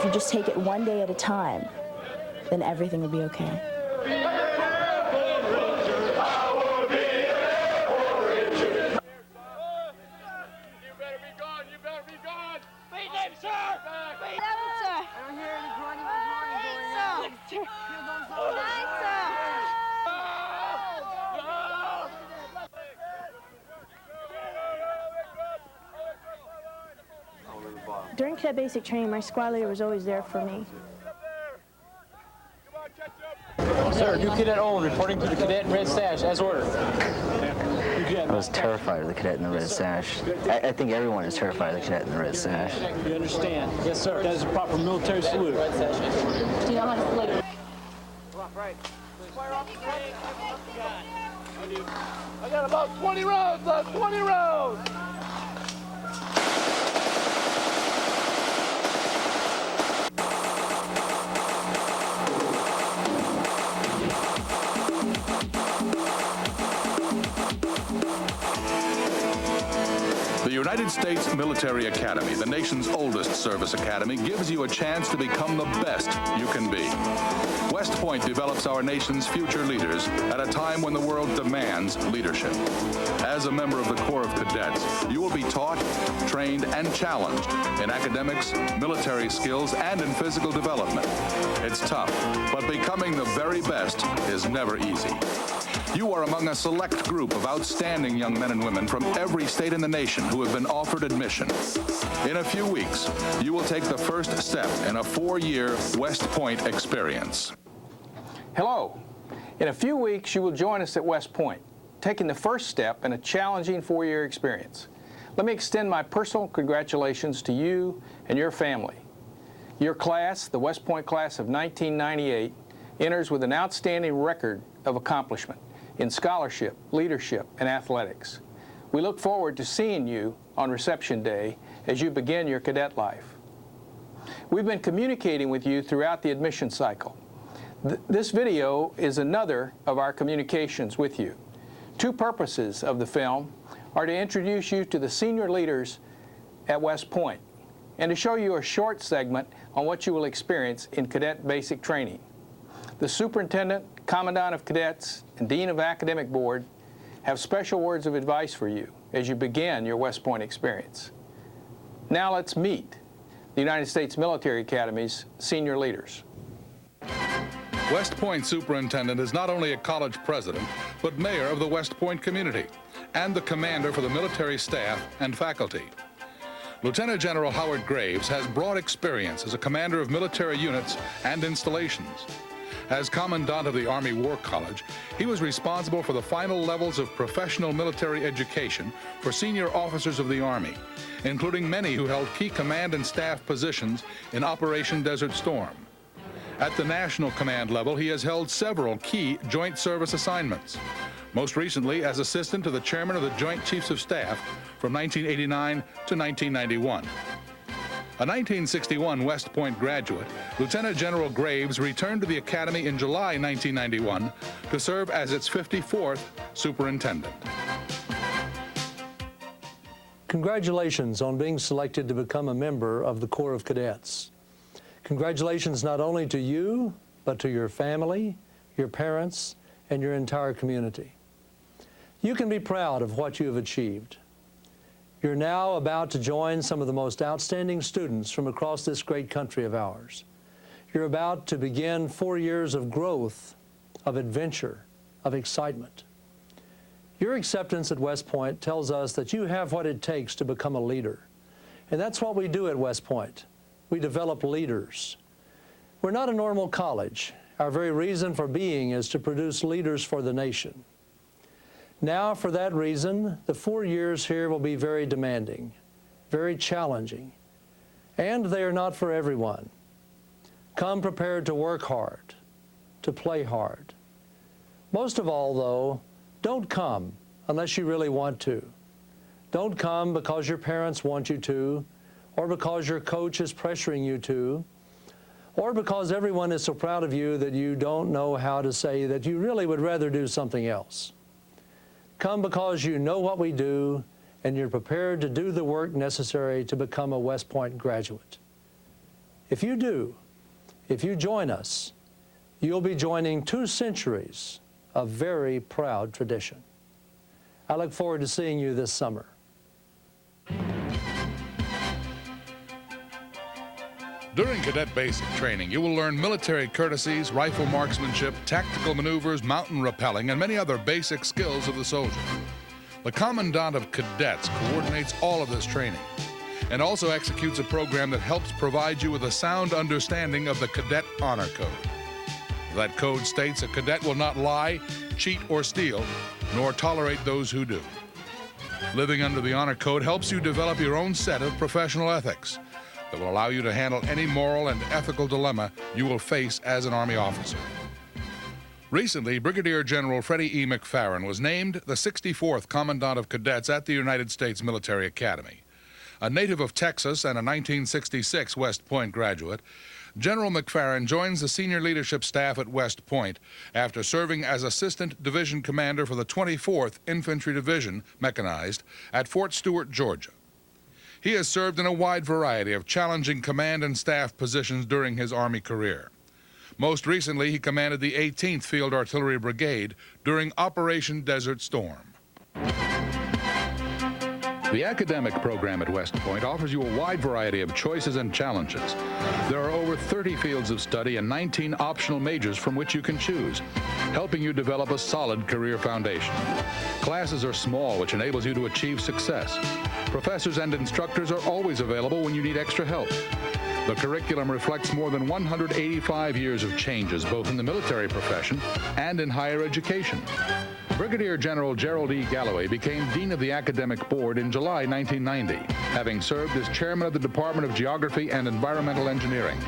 if you just take it one day at a time, then everything will be okay. During cadet basic training, my squad leader was always there for me. Sir, new cadet Owen reporting to the cadet in red sash, as ordered. I was terrified of the cadet in the red sash. I think everyone is terrified of the cadet in the red sash. You understand? Yes, sir. That is a proper military salute. Do you know how to salute? Right. Fire off the tank. I got about 20 rounds left, 20 rounds! The United States Military Academy, the nation's oldest service academy, gives you a chance to become the best you can be. West Point develops our nation's future leaders at a time when the world demands leadership. As a member of the Corps of Cadets, you will be taught, trained, and challenged in academics, military skills, and in physical development. It's tough, but becoming the very best is never easy. You are among a select group of outstanding young men and women from every state in the nation who have been offered admission. In a few weeks, you will take the first step in a 4-year West Point experience. Hello. In a few weeks, you will join us at West Point, taking the first step in a challenging 4-year experience. Let me extend my personal congratulations to you and your family. Your class, the West Point class of 1998, enters with an outstanding record of accomplishment in scholarship, leadership, and athletics. We look forward to seeing you on reception day as you begin your cadet life. We've been communicating with you throughout the admission cycle. This video is another of our communications with you. Two purposes of the film are to introduce you to the senior leaders at West Point and to show you a short segment on what you will experience in cadet basic training. The Superintendent, Commandant of Cadets, and Dean of Academic Board have special words of advice for you as you begin your West Point experience. Now let's meet the United States Military Academy's senior leaders. West Point Superintendent is not only a college president, but mayor of the West Point community and the commander for the military staff and faculty. Lieutenant General Howard Graves has broad experience as a commander of military units and installations. As Commandant of the Army War College, he was responsible for the final levels of professional military education for senior officers of the Army, including many who held key command and staff positions in Operation Desert Storm. At the national command level, he has held several key joint service assignments, most recently as assistant to the chairman of the Joint Chiefs of Staff from 1989 to 1991. A 1961 West Point graduate, Lieutenant General Graves returned to the Academy in July 1991 to serve as its 54th superintendent. Congratulations on being selected to become a member of the Corps of Cadets. Congratulations not only to you, but to your family, your parents, and your entire community. You can be proud of what you have achieved. You're now about to join some of the most outstanding students from across this great country of ours. You're about to begin 4 years of growth, of adventure, of excitement. Your acceptance at West Point tells us that you have what it takes to become a leader. And that's what we do at West Point. We develop leaders. We're not a normal college. Our very reason for being is to produce leaders for the nation. Now, for that reason, the 4 years here will be very demanding, very challenging, and they are not for everyone. Come prepared to work hard, to play hard. Most of all, though, don't come unless you really want to. Don't come because your parents want you to, or because your coach is pressuring you to, or because everyone is so proud of you that you don't know how to say that you really would rather do something else. Come because you know what we do and you're prepared to do the work necessary to become a West Point graduate. If you do, if you join us, you'll be joining 2 centuries of very proud tradition. I look forward to seeing you this summer. During cadet basic training, you will learn military courtesies, rifle marksmanship, tactical maneuvers, mountain rappelling, and many other basic skills of the soldier. The Commandant of Cadets coordinates all of this training and also executes a program that helps provide you with a sound understanding of the Cadet Honor Code. That code states a cadet will not lie, cheat, or steal, nor tolerate those who do. Living under the Honor Code helps you develop your own set of professional ethics that will allow you to handle any moral and ethical dilemma you will face as an Army officer. Recently, Brigadier General Freddie E. McFarren was named the 64th Commandant of Cadets at the United States Military Academy. A native of Texas and a 1966 West Point graduate, General McFarren joins the senior leadership staff at West Point after serving as Assistant Division Commander for the 24th Infantry Division, Mechanized, at Fort Stewart, Georgia. He has served in a wide variety of challenging command and staff positions during his Army career. Most recently, he commanded the 18th Field Artillery Brigade during Operation Desert Storm. The academic program at West Point offers you a wide variety of choices and challenges. There are over 30 fields of study and 19 optional majors from which you can choose, helping you develop a solid career foundation. Classes are small, which enables you to achieve success. Professors and instructors are always available when you need extra help. The curriculum reflects more than 185 years of changes, both in the military profession and in higher education. Brigadier General Gerald E. Galloway became Dean of the Academic Board in July 1990, having served as Chairman of the Department of Geography and Environmental Engineering.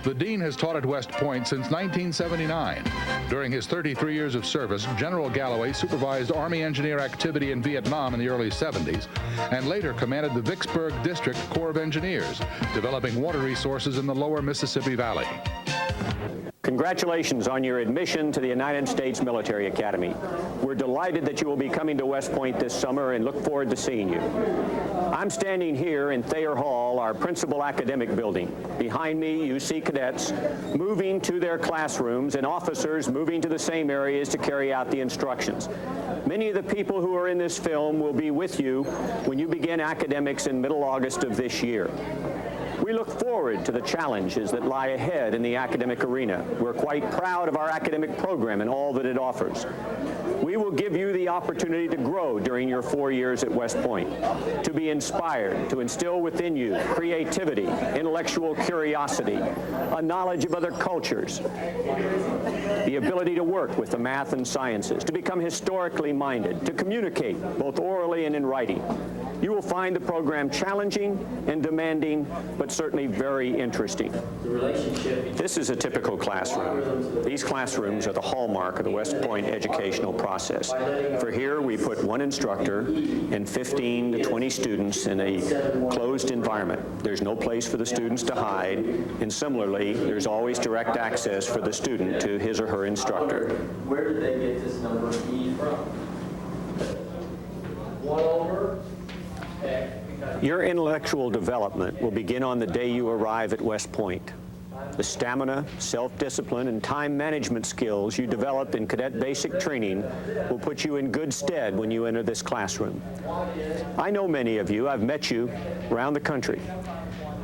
The Dean has taught at West Point since 1979. During his 33 years of service, General Galloway supervised Army engineer activity in Vietnam in the early 70s, and later commanded the Vicksburg District Corps of Engineers, developing water resources in the lower Mississippi Valley. Congratulations on your admission to the United States Military Academy. We're delighted that you will be coming to West Point this summer and look forward to seeing you. I'm standing here in Thayer Hall, our principal academic building. Behind me, you see cadets moving to their classrooms and officers moving to the same areas to carry out the instructions. Many of the people who are in this film will be with you when you begin academics in middle August of this year. We look forward to the challenges that lie ahead in the academic arena. We're quite proud of our academic program and all that it offers. We will give you the opportunity to grow during your 4 years at West Point, to be inspired, to instill within you creativity, intellectual curiosity, a knowledge of other cultures, the ability to work with the math and sciences, to become historically minded, to communicate both orally and in writing. You will find the program challenging and demanding, but certainly very interesting. This is a typical classroom. These classrooms are the hallmark of the West Point educational process. For here, we put one instructor and 15 to 20 students in a closed environment. There's no place for the students to hide, and similarly, there's always direct access for the student to his or her instructor. Where did they get this number E from? 1 over X. Your intellectual development will begin on the day you arrive at West Point. The stamina, self-discipline, and time management skills you develop in cadet basic training will put you in good stead when you enter this classroom. I know many of you. I've met you around the country.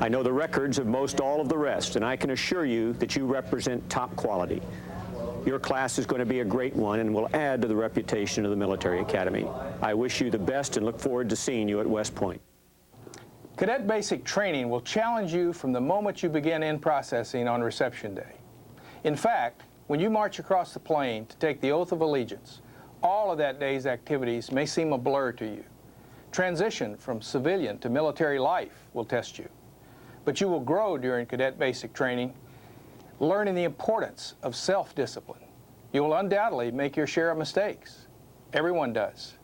I know the records of most all of the rest, and I can assure you that you represent top quality. Your class is going to be a great one and will add to the reputation of the Military Academy. I wish you the best and look forward to seeing you at West Point. Cadet Basic Training will challenge you from the moment you begin in processing on reception day. In fact, when you march across the plain to take the oath of allegiance, all of that day's activities may seem a blur to you. Transition from civilian to military life will test you. But you will grow during Cadet Basic Training, learning the importance of self-discipline. You will undoubtedly make your share of mistakes. Everyone does.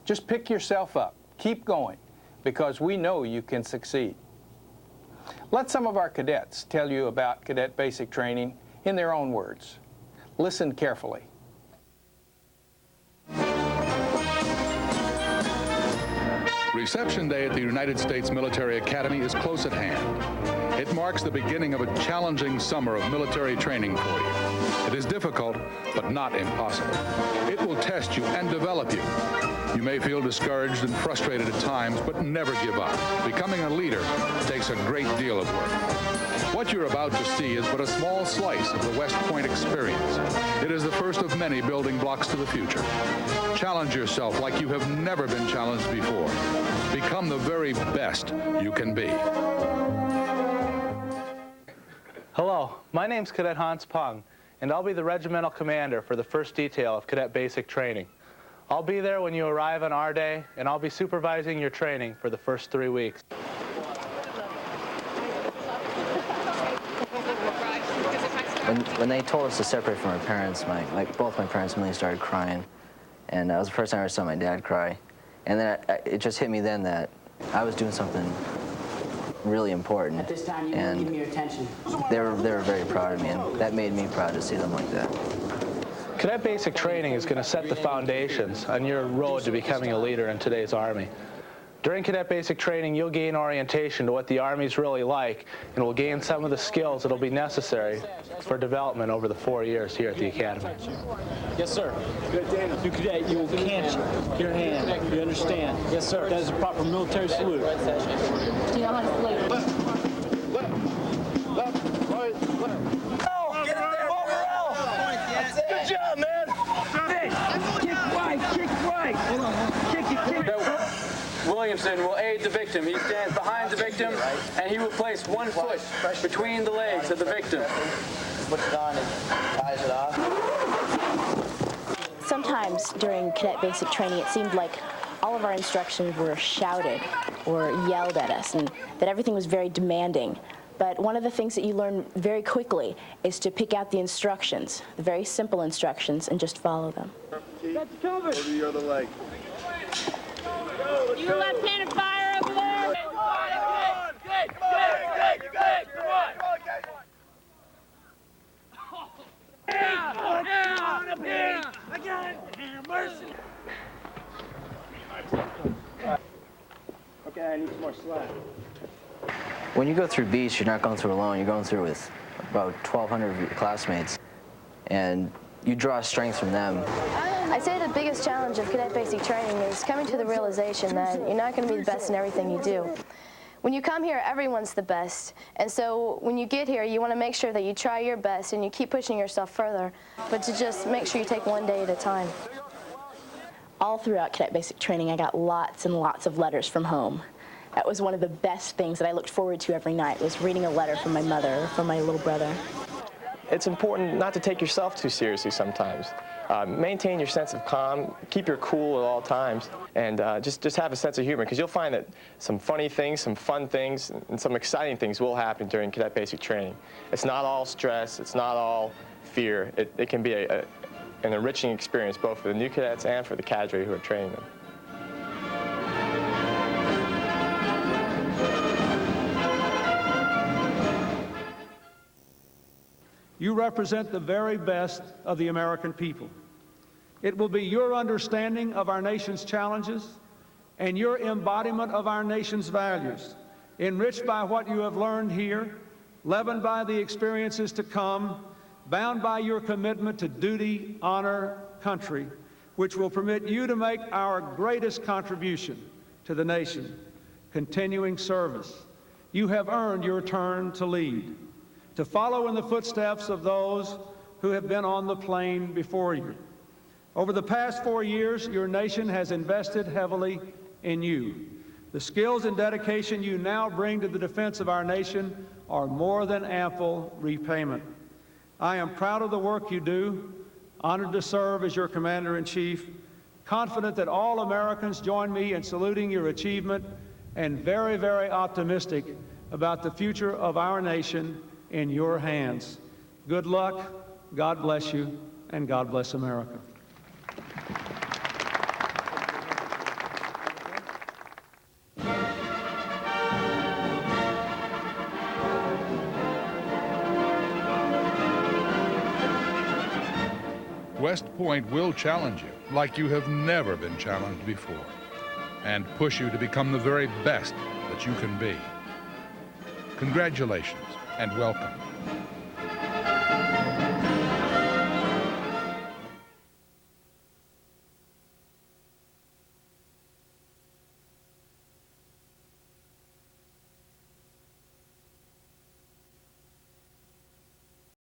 Just pick yourself up, keep going, because we know you can succeed. Let some of our cadets tell you about Cadet Basic Training in their own words. Listen carefully. Reception Day at the United States Military Academy is close at hand. It marks the beginning of a challenging summer of military training for you. It is difficult, but not impossible. It will test you and develop you. You may feel discouraged and frustrated at times, but never give up. Becoming a leader takes a great deal of work. What you're about to see is but a small slice of the West Point experience. It is the first of many building blocks to the future. Challenge yourself like you have never been challenged before. Become the very best you can be. Hello, my name's Cadet Hans Pung, and I'll be the regimental commander for the first detail of Cadet Basic Training. I'll be there when you arrive on our day, and I'll be supervising your training for the first 3 weeks. When they told us to separate from our parents, both my parents immediately started crying. And that was the first time I ever saw my dad cry. And then it just hit me then that I was doing something really important. At this time, you won't give me your attention. They were very proud of me, and that made me proud to see them like that. Cadet Basic Training is going to set the foundations on your road to becoming a leader in today's Army. During Cadet Basic Training, you'll gain orientation to what the Army's really like, and will gain some of the skills that will be necessary for development over the 4 years here at the Academy. Yes, sir. Good, Daniel. You cadet, you will catch your hand. You understand? Yes, sir. That is a proper military salute. Do you know how to salute? Left, right, left. Oh, get it there, overall. Good job, man. Kick right. Hold on. Kick it. Williamson will aid the victim. He stands behind the victim, and he will place one foot between the legs of the victim. Puts it on and ties it off. Sometimes during Cadet Basic Training, it seemed like all of our instructions were shouted or yelled at us, and that everything was very demanding. But one of the things that you learn very quickly is to pick out the instructions, the very simple instructions, and just follow them. That's covered. Over your other leg. You left-handed fire over there. Good. Come on. Down up here. I got it. Mercy. Okay, I need some more slack. When you go through beach, you're not going through alone. You're going through with about 1,200 of your classmates, and you draw strength from them. I'd say the biggest challenge of Cadet Basic Training is coming to the realization that you're not going to be the best in everything you do. When you come here, everyone's the best. And so when you get here, you want to make sure that you try your best and you keep pushing yourself further, but to just make sure you take one day at a time. All throughout Cadet Basic Training, I got lots and lots of letters from home. That was one of the best things that I looked forward to every night, was reading a letter from my mother or from my little brother. It's important not to take yourself too seriously sometimes. Maintain your sense of calm, keep your cool at all times, and just have a sense of humor, because you'll find that some funny things, some fun things, and some exciting things will happen during Cadet Basic Training. It's not all stress, it's not all fear. It can be an enriching experience both for the new cadets and for the cadre who are training them. You represent the very best of the American people. It will be your understanding of our nation's challenges and your embodiment of our nation's values, enriched by what you have learned here, leavened by the experiences to come, bound by your commitment to duty, honor, country, which will permit you to make our greatest contribution to the nation, continuing service. You have earned your turn to lead, to follow in the footsteps of those who have been on the plane before you. Over the past 4 years, your nation has invested heavily in you. The skills and dedication you now bring to the defense of our nation are more than ample repayment. I am proud of the work you do, honored to serve as your Commander-in-Chief, confident that all Americans join me in saluting your achievement, and very, very optimistic about the future of our nation in your hands. Good luck, God bless you, and God bless America. West Point will challenge you like you have never been challenged before. and push you to become the very best that you can be. Congratulations and welcome.